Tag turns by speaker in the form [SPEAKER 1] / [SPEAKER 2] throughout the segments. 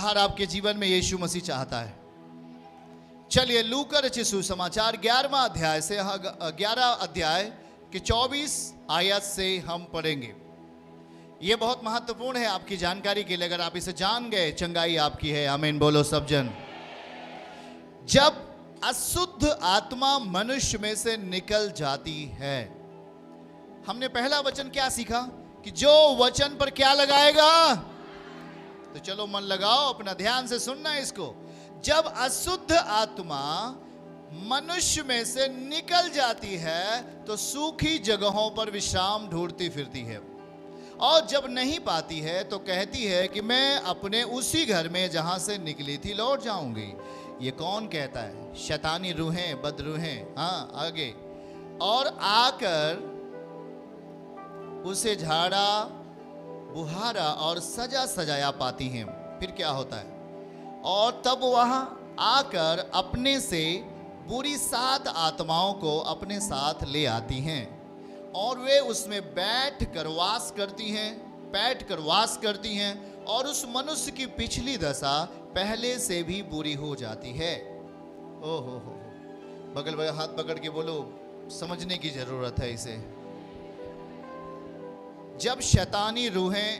[SPEAKER 1] बाहर आपके जीवन में यीशु मसीह चाहता है। चलिए लूका रचित सुसमाचार 11वां अध्याय से 11 अध्याय के 24 आयत से हम पढ़ेंगे। ये बहुत महत्वपूर्ण है आपकी जानकारी के लिए। अगर आप इसे जान गए, चंगाई आपकी है। आमीन बोलो सब जन। जब अशुद्ध आत्मा मनुष्य में से निकल जाती है, हमने पहला वचन क्या सीखा कि जो वचन पर क्या लगाएगा। तो चलो मन लगाओ, अपना ध्यान से सुनना है इसको। जब अशुद्ध आत्मा मनुष्य में से निकल जाती है तो सूखी जगहों पर विश्राम ढूंढती फिरती है, और जब नहीं पाती है तो कहती है कि मैं अपने उसी घर में जहां से निकली थी लौट जाऊंगी। ये कौन कहता है? शैतानी रूहें, बदरूहें। हाँ, आगे। और आकर उसे झाड़ा बुहारा और सजा सजाया पाती हैं। फिर क्या होता है? और तब वहां आकर अपने से बुरी 7 आत्माओं को अपने साथ ले आती हैं, और वे उसमें बैठ कर वास करती हैं, और उस मनुष्य की पिछली दशा पहले से भी बुरी हो जाती है। ओहो हो, बगल बगल हाथ पकड़ के बोलो, समझने की जरूरत है इसे। जब शैतानी रूहें,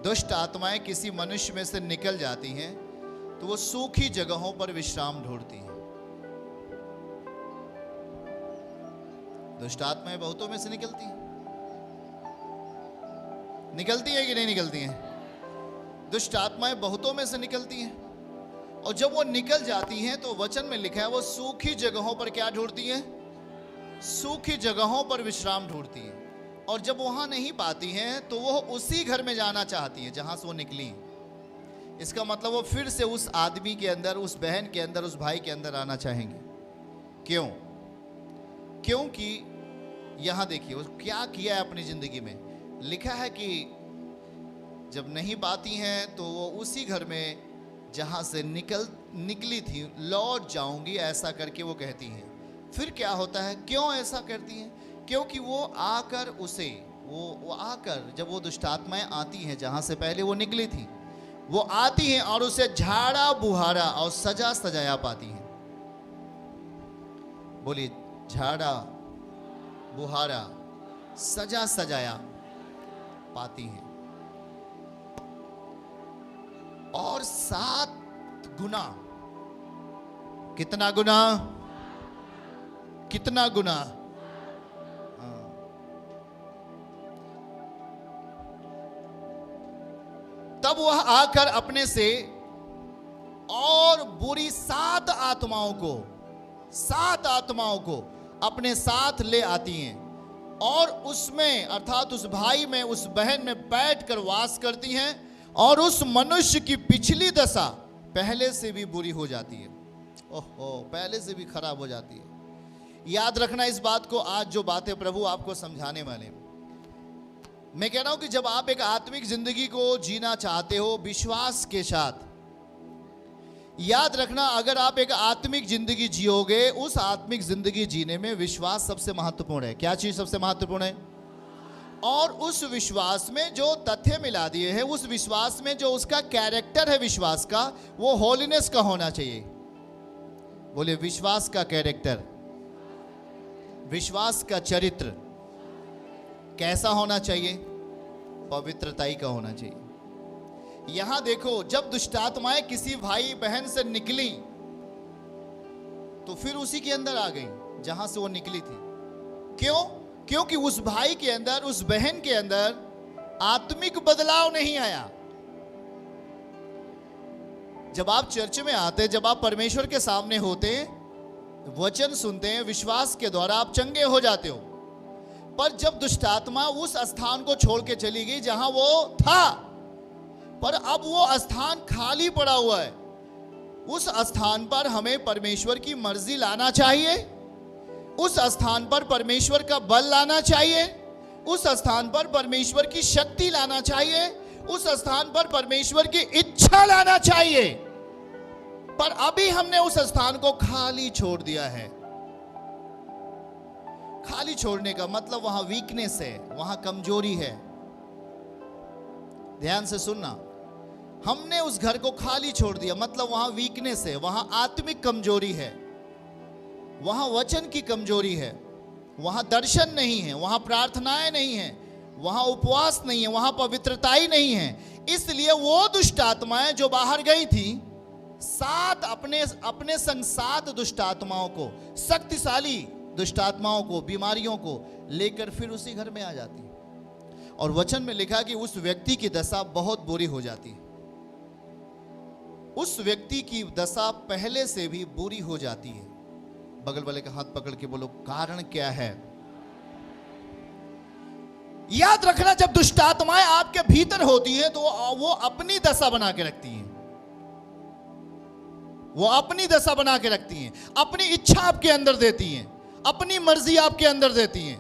[SPEAKER 1] दुष्ट आत्माएं किसी मनुष्य में से निकल जाती हैं तो वो सूखी जगहों पर विश्राम ढूंढती हैं। दुष्ट आत्माएं बहुतों में से निकलती हैं कि नहीं निकलती हैं? दुष्ट आत्माएं बहुतों में से निकलती हैं, और जब वो निकल जाती हैं तो वचन में लिखा है वो सूखी जगहों पर क्या ढूंढती हैं? सूखी जगहों पर विश्राम ढूंढती हैं। और जब वहां नहीं पाती हैं तो वो उसी घर में जाना चाहती हैं जहां से वो निकली। इसका मतलब वो फिर से उस आदमी के अंदर, उस बहन के अंदर, उस भाई के अंदर आना चाहेंगे। क्यों? क्योंकि यहां देखिए वो क्या किया है अपनी जिंदगी में। लिखा है कि जब नहीं पाती हैं तो वो उसी घर में जहां से निकली थी लौट जाऊंगी, ऐसा करके वो कहती हैं। फिर क्या होता है? क्यों ऐसा करती हैं? क्योंकि वो आकर उसे वो आकर, जब वो दुष्टात्माएं आती हैं जहां से पहले वो निकली थी, वो आती हैं और उसे झाड़ा बुहारा और सजा सजाया पाती हैं। बोलिए, झाड़ा बुहारा सजा सजाया पाती हैं। और 7 गुना, कितना गुना? कितना गुना? तब वह आकर अपने से और बुरी 7 आत्माओं को अपने साथ ले आती हैं, और उसमें अर्थात उस भाई में, उस बहन में बैठकर वास करती हैं, और उस मनुष्य की पिछली दशा पहले से भी बुरी हो जाती है। ओहो, पहले से भी खराब हो जाती है। याद रखना इस बात को, आज जो बातें प्रभु आपको समझाने वाले। मैं कह रहा हूं कि जब आप एक आत्मिक जिंदगी को जीना चाहते हो विश्वास के साथ, याद रखना अगर आप एक आत्मिक जिंदगी जियोगे, उस आत्मिक जिंदगी जीने में विश्वास सबसे महत्वपूर्ण है। क्या चीज सबसे महत्वपूर्ण है? और उस विश्वास में जो तथ्य मिला दिए हैं, उस विश्वास में जो उसका कैरेक्टर है विश्वास का, वो होलीनेस का होना चाहिए। बोले, विश्वास का कैरेक्टर, विश्वास का चरित्र कैसा होना चाहिए? पवित्रताई का होना चाहिए। यहां देखो, जब दुष्टात्माएं किसी भाई बहन से निकली तो फिर उसी के अंदर आ गई जहां से वो निकली थी। क्यों? क्योंकि उस भाई के अंदर, उस बहन के अंदर आत्मिक बदलाव नहीं आया। जब आप चर्च में आते, जब आप परमेश्वर के सामने होते, वचन सुनते हैं, विश्वास के द्वारा आप चंगे हो जाते हो। पर जब दुष्टात्मा उस स्थान को छोड़ के चली गई जहां वो था, पर अब वो स्थान खाली पड़ा हुआ है, उस स्थान पर हमें परमेश्वर की मर्जी लाना चाहिए, उस स्थान पर परमेश्वर का बल लाना चाहिए, उस स्थान पर परमेश्वर की शक्ति लाना चाहिए, उस स्थान पर परमेश्वर की इच्छा लाना चाहिए। पर अभी हमने उस स्थान को खाली छोड़ दिया है। खाली छोड़ने का मतलब वहां वीकनेस है, वहां कमजोरी है। ध्यान से सुनना, हमने उस घर को खाली छोड़ दिया, मतलब वहां वीकनेस है, वहां आत्मिक कमजोरी है, वहां वचन की कमजोरी है, वहां दर्शन नहीं है, वहां प्रार्थनाएं नहीं है, वहां उपवास नहीं है, वहां पवित्रता ही नहीं है। इसलिए वो दुष्ट आत्माएं जो बाहर गई थी, अपने संग 7 दुष्ट आत्माओं को, शक्तिशाली दुष्ट आत्माओं को, बीमारियों को लेकर फिर उसी घर में आ जाती है। और वचन में लिखा कि उस व्यक्ति की दशा बहुत बुरी हो जाती है। उस व्यक्ति की दशा पहले से भी बुरी हो जाती है। बगल वाले का हाथ पकड़ के बोलो, कारण क्या है? याद रखना, जब दुष्ट आत्माएं आपके भीतर होती हैं तो वो अपनी दशा बना के रखती हैं। वो अपनी दशा बना के रखती हैं, अपनी इच्छा आपके अंदर देती हैं, अपनी मर्जी आपके अंदर देती हैं,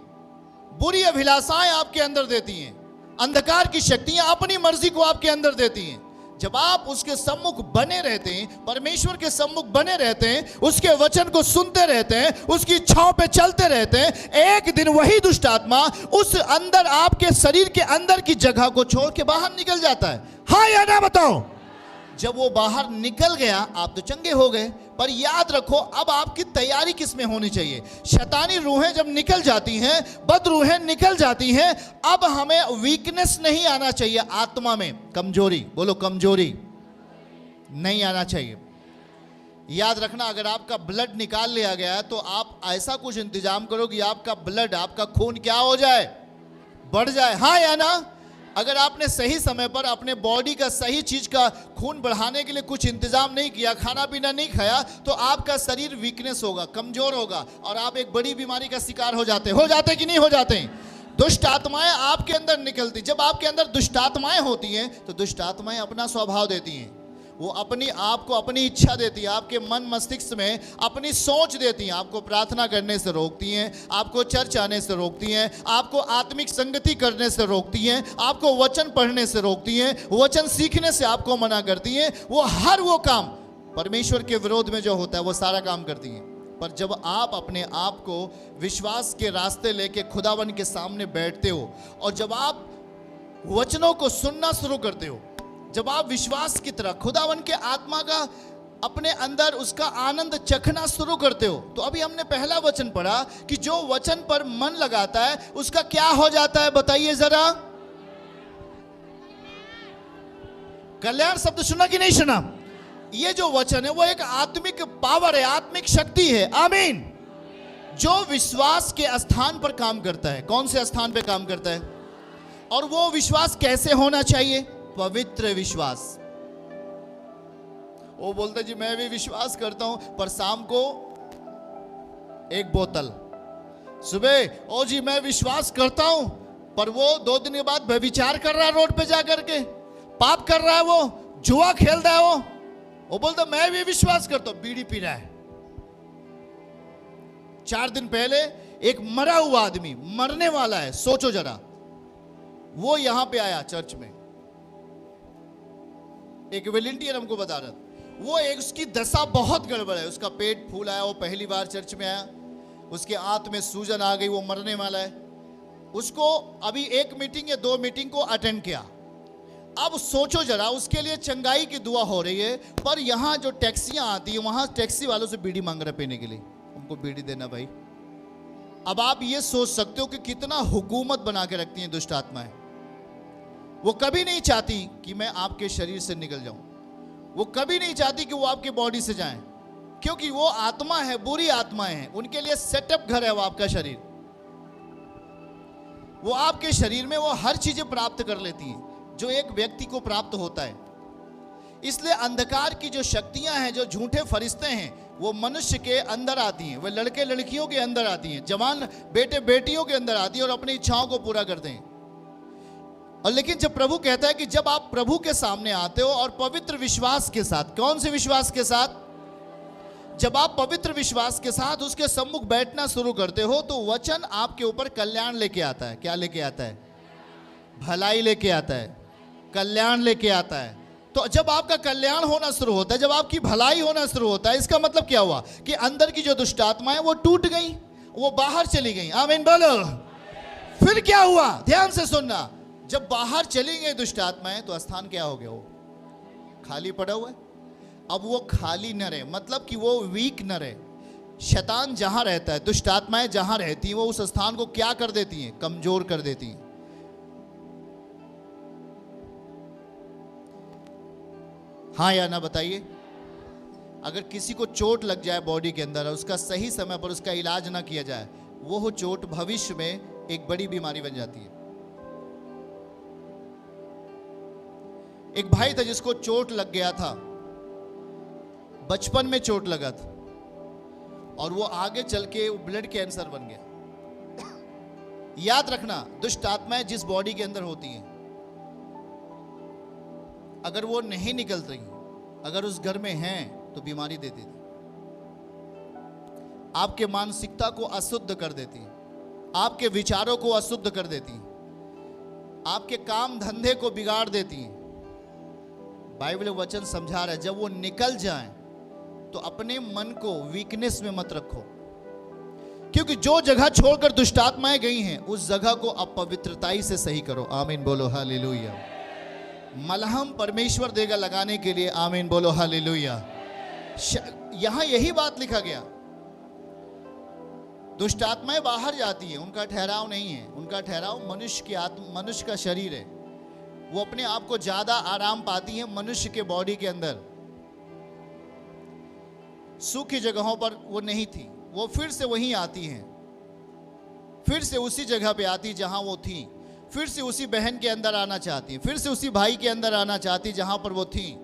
[SPEAKER 1] बुरी अभिलाषाएं आपके अंदर देती हैं, अंधकार की शक्तियां अपनी मर्जी को आपके अंदर देती हैं। जब आप उसके सम्मुख बने रहते हैं, परमेश्वर के सम्मुख बने रहते हैं, उसके वचन को सुनते रहते हैं, उसकी इच्छाओं पे चलते रहते हैं, एक दिन वही दुष्ट आत्मा उस अंदर, आपके शरीर के अंदर की जगह को छोड़ के बाहर निकल जाता है। हाँ या ना बताओ? जब वो बाहर निकल गया, आप तो चंगे हो गए, पर याद रखो अब आपकी तैयारी किस में होनी चाहिए? शैतानी रूहें जब निकल जाती हैं, बद रूहें निकल जाती हैं, अब हमें वीकनेस नहीं आना चाहिए, आत्मा में कमजोरी, बोलो कमजोरी नहीं आना चाहिए। याद रखना, अगर आपका ब्लड निकाल लिया गया तो आप ऐसा कुछ इंतजाम करो कि आपका ब्लड, आपका खून क्या हो जाए? बढ़ जाए। हाँ या ना? अगर आपने सही समय पर अपने बॉडी का सही चीज का खून बढ़ाने के लिए कुछ इंतजाम नहीं किया, खाना पीना नहीं खाया, तो आपका शरीर वीकनेस होगा, कमजोर होगा और आप एक बड़ी बीमारी का शिकार हो जाते कि नहीं हो जाते? दुष्ट आत्माएं आपके अंदर निकलती। जब आपके अंदर दुष्ट आत्माएं होती हैं तो दुष्ट आत्माएं अपना स्वभाव देती हैं। वो अपनी आप को अपनी इच्छा देती है, आपके मन मस्तिष्क में अपनी सोच देती हैं, आपको प्रार्थना करने से रोकती हैं, आपको चर्च आने से रोकती हैं, आपको आत्मिक संगति करने से रोकती हैं, आपको वचन पढ़ने से रोकती हैं, वचन सीखने से आपको मना करती हैं। वो हर वो काम परमेश्वर के विरोध में जो होता है वो सारा काम करती हैं। पर जब आप अपने आप को विश्वास के रास्ते लेके खुदावन के सामने बैठते हो और जब आप वचनों को सुनना शुरू करते हो, जब आप विश्वास की तरह खुदावन के आत्मा का अपने अंदर उसका आनंद चखना शुरू करते हो, तो अभी हमने पहला वचन पढ़ा कि जो वचन पर मन लगाता है उसका क्या हो जाता है? बताइए जरा। कल्याण शब्द सुना कि नहीं सुना? ये जो वचन है वो एक आत्मिक पावर है, आत्मिक शक्ति है। आमीन। जो विश्वास के स्थान पर काम करता है। कौन से स्थान पर काम करता है? और वो विश्वास कैसे होना चाहिए? पवित्र विश्वास। वो बोलते जी मैं भी विश्वास करता हूं, पर शाम को एक बोतल, सुबह ओ जी मैं विश्वास करता हूं, पर वो 2 दिन के बाद व्यभिचार कर रहा है, रोड पे जाकर के पाप कर रहा है, वो जुआ खेल रहा है। वो बोलता मैं भी विश्वास करता हूं, बीड़ी पी रहा है। 4 दिन पहले एक मरा हुआ आदमी, मरने वाला है, सोचो जरा, वो यहां पे आया चर्च में, एक वॉलंटियर हमको बता रहा था, वो एक उसकी दशा बहुत गड़बड़ है, उसका पेट फूला है, वो पहली बार चर्च में आया, उसके आंत में सूजन आ गई, वो मरने वाला है। उसको अभी 1 मीटिंग या 2 मीटिंग को अटेंड किया। अब सोचो जरा, उसके लिए चंगाई की दुआ हो रही है, पर यहाँ जो टैक्सियां आती है वहां टैक्सी वालों से बीड़ी मांग रहे पीने के लिए, हमको बीड़ी देना भाई। अब आप ये सोच सकते हो कि कितना हुकूमत बना के रखती हैं दुष्ट आत्माएं। वो कभी नहीं चाहती कि मैं आपके शरीर से निकल जाऊं, वो कभी नहीं चाहती कि वो आपके बॉडी से जाएं, क्योंकि वो आत्मा है, बुरी आत्माएं हैं, उनके लिए सेटअप घर है वो आपका शरीर। वो आपके शरीर में वो हर चीजें प्राप्त कर लेती हैं जो एक व्यक्ति को प्राप्त होता है। इसलिए अंधकार की जो शक्तियां हैं, जो झूठे फरिश्ते हैं, वो मनुष्य के अंदर आती हैं, वो लड़के लड़कियों के अंदर आती हैं, जवान बेटे बेटियों के अंदर आती हैं और अपनी इच्छाओं को पूरा करते हैं। और लेकिन जब प्रभु कहता है कि जब आप प्रभु के सामने आते हो और पवित्र विश्वास के साथ, कौन से विश्वास के साथ? जब आप पवित्र विश्वास के साथ उसके सम्मुख बैठना शुरू करते हो तो वचन आपके ऊपर कल्याण लेके आता है। क्या लेके आता है? भलाई लेके आता है, कल्याण लेके आता है। तो जब आपका कल्याण होना शुरू होता है, जब आपकी भलाई होना शुरू होता है, इसका मतलब क्या हुआ कि अंदर की जो दुष्ट आत्माएं वो टूट गई, वो बाहर चली गई। आमीन बोलो। फिर क्या हुआ? ध्यान से सुनना। जब बाहर चली गई दुष्ट आत्माएं तो स्थान क्या हो गया? वो खाली पड़ा हुआ है। अब वो खाली न रहे, मतलब कि वो वीक न रहे। शैतान जहां रहता है, दुष्ट आत्माएं जहां रहती हैं, वो उस स्थान को क्या कर देती हैं? कमजोर कर देती हैं। हाँ या ना बताइए। अगर किसी को चोट लग जाए बॉडी के अंदर और उसका सही समय पर उसका इलाज ना किया जाए, वो चोट भविष्य में एक बड़ी बीमारी बन जाती है। एक भाई था जिसको चोट लग गया था, बचपन में चोट लगा था, और वो आगे चल के ब्लड कैंसर बन गया। याद रखना, दुष्ट आत्माएं जिस बॉडी के अंदर होती हैं, अगर वो नहीं निकल रही, अगर उस घर में हैं, तो बीमारी देती थी। आपके मानसिकता को अशुद्ध कर देती, आपके विचारों को अशुद्ध कर देती, आपके काम धंधे को बिगाड़ देती। बाइबल वचन समझा रहा है, जब वो निकल जाएं तो अपने मन को वीकनेस में मत रखो, क्योंकि जो जगह छोड़कर दुष्ट आत्माएं गई हैं, उस जगह को अपवित्रताई से सही करो। आमीन बोलो हालेलुया। मलहम परमेश्वर देगा लगाने के लिए। आमीन बोलो हालेलुया। यहां यही बात लिखा गया। दुष्ट आत्माएं बाहर जाती हैं, उनका ठहराव नहीं है। उनका ठहराव मनुष्य का शरीर है। वो अपने आप को ज्यादा आराम पाती हैं मनुष्य के बॉडी के अंदर। सूखी जगहों पर वो नहीं थी, वो फिर से वहीं आती हैं, फिर से उसी जगह पे आती जहां वो थी, फिर से उसी बहन के अंदर आना चाहती, फिर से उसी भाई के अंदर आना चाहती जहां पर वो थी।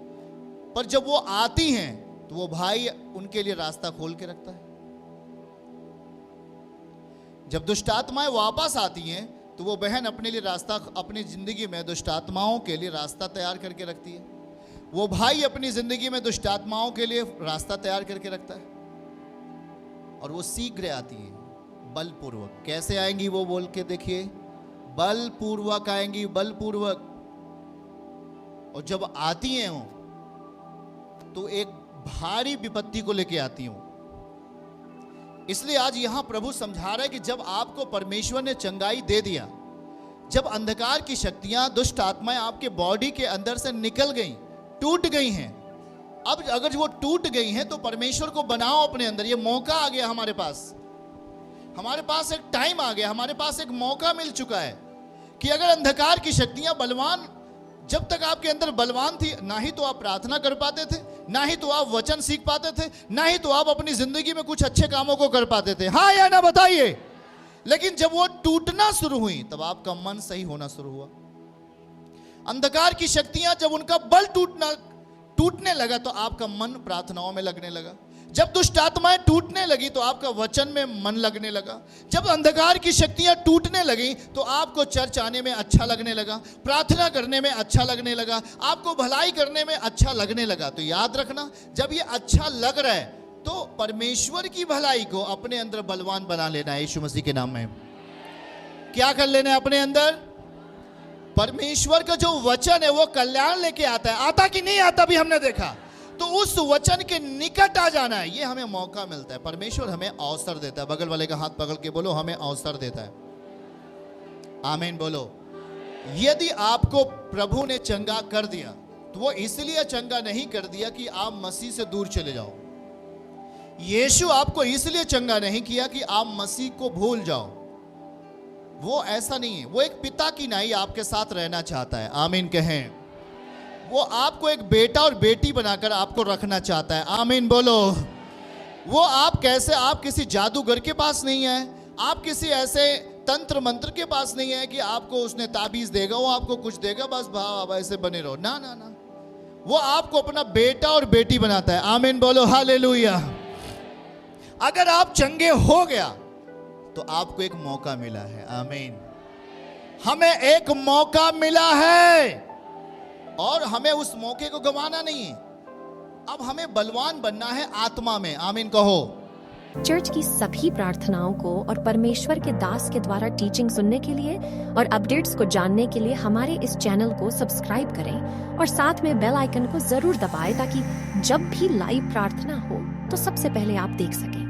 [SPEAKER 1] पर जब वो आती हैं तो वो भाई उनके लिए रास्ता खोल के रखता है। जब दुष्ट आत्माएं वापस आती हैं तो वो बहन अपने लिए रास्ता, अपनी जिंदगी में दुष्ट आत्माओं के लिए रास्ता तैयार करके रखती है। वो भाई अपनी जिंदगी में दुष्ट आत्माओं के लिए रास्ता तैयार करके रखता है, और वो शीघ्र आती है, बलपूर्वक। कैसे आएंगी वो बोल के देखिए, बलपूर्वक आएंगी, बलपूर्वक। और जब आती हैं वो, तो एक भारी विपत्ति को लेके आती हूं। इसलिए आज यहां प्रभु समझा रहा है कि जब आपको परमेश्वर ने चंगाई दे दिया, जब अंधकार की शक्तियां, दुष्ट आत्माएं आपके बॉडी के अंदर से निकल गई, टूट गई हैं, अब अगर वो टूट गई हैं तो परमेश्वर को बनाओ अपने अंदर। ये मौका आ गया हमारे पास, हमारे पास एक टाइम आ गया, हमारे पास एक मौका मिल चुका है कि अगर अंधकार की शक्तियां बलवान, जब तक आपके अंदर बलवान थी, ना ही तो आप प्रार्थना कर पाते थे, ना ही तो आप वचन सीख पाते थे, ना ही तो आप अपनी जिंदगी में कुछ अच्छे कामों को कर पाते थे। हाँ या ना बताइए। लेकिन जब वो टूटना शुरू हुई, तब आपका मन सही होना शुरू हुआ। अंधकार की शक्तियां जब उनका बल टूटने लगा, तो आपका मन प्रार्थनाओं में लगने लगा। जब दुष्ट आत्माएं टूटने लगी, तो आपका वचन में मन लगने लगा। जब अंधकार की शक्तियां टूटने लगी, तो आपको चर्च आने में अच्छा लगने लगा, प्रार्थना करने में अच्छा लगने लगा, आपको भलाई करने में अच्छा लगने लगा। तो याद रखना, जब ये अच्छा लग रहा है, तो परमेश्वर की भलाई को अपने अंदर बलवान बना लेना है। यीशु मसीह के नाम में क्या कर लेना है अपने अंदर? परमेश्वर का जो वचन है वो कल्याण लेके आता है। आता कि नहीं आता भी हमने देखा। तो उस वचन के निकट आ जाना है, ये हमें मौका मिलता है। परमेश्वर हमें अवसर देता है। बगल वाले का हाथ पकड़ के बोलो, हमें अवसर देता है। आमीन बोलो। यदि आपको प्रभु ने चंगा कर दिया, तो वो इसलिए चंगा नहीं कर दिया कि आप मसीह से दूर चले जाओ। यीशु आपको इसलिए चंगा नहीं किया कि आप मसीह को भूल जाओ। वो ऐसा नहीं है। वो एक पिता की नाई आपके साथ रहना चाहता है। आमीन कहें। वो आपको एक बेटा और बेटी बनाकर आपको रखना चाहता है। आमीन बोलो। वो आप किसी जादूगर के पास नहीं है, आप किसी ऐसे तंत्र मंत्र के पास नहीं है कि आपको उसने ताबीज देगा, वो आपको कुछ देगा, बस भाव ऐसे बने रहो। ना ना ना, वो आपको अपना बेटा और बेटी बनाता है। आमीन बोलो हालेलुया। अगर आप चंगे हो गया तो आपको एक मौका मिला है। आमीन। हमें एक मौका मिला है और हमें उस मौके को गंवाना नहीं है। अब हमें बलवान बनना है आत्मा में। आमीन कहो।
[SPEAKER 2] चर्च की सभी प्रार्थनाओं को और परमेश्वर के दास के द्वारा टीचिंग सुनने के लिए और अपडेट्स को जानने के लिए हमारे इस चैनल को सब्सक्राइब करें और साथ में बेल आइकन को जरूर दबाएं, ताकि जब भी लाइव प्रार्थना हो तो सबसे पहले आप देख सकें।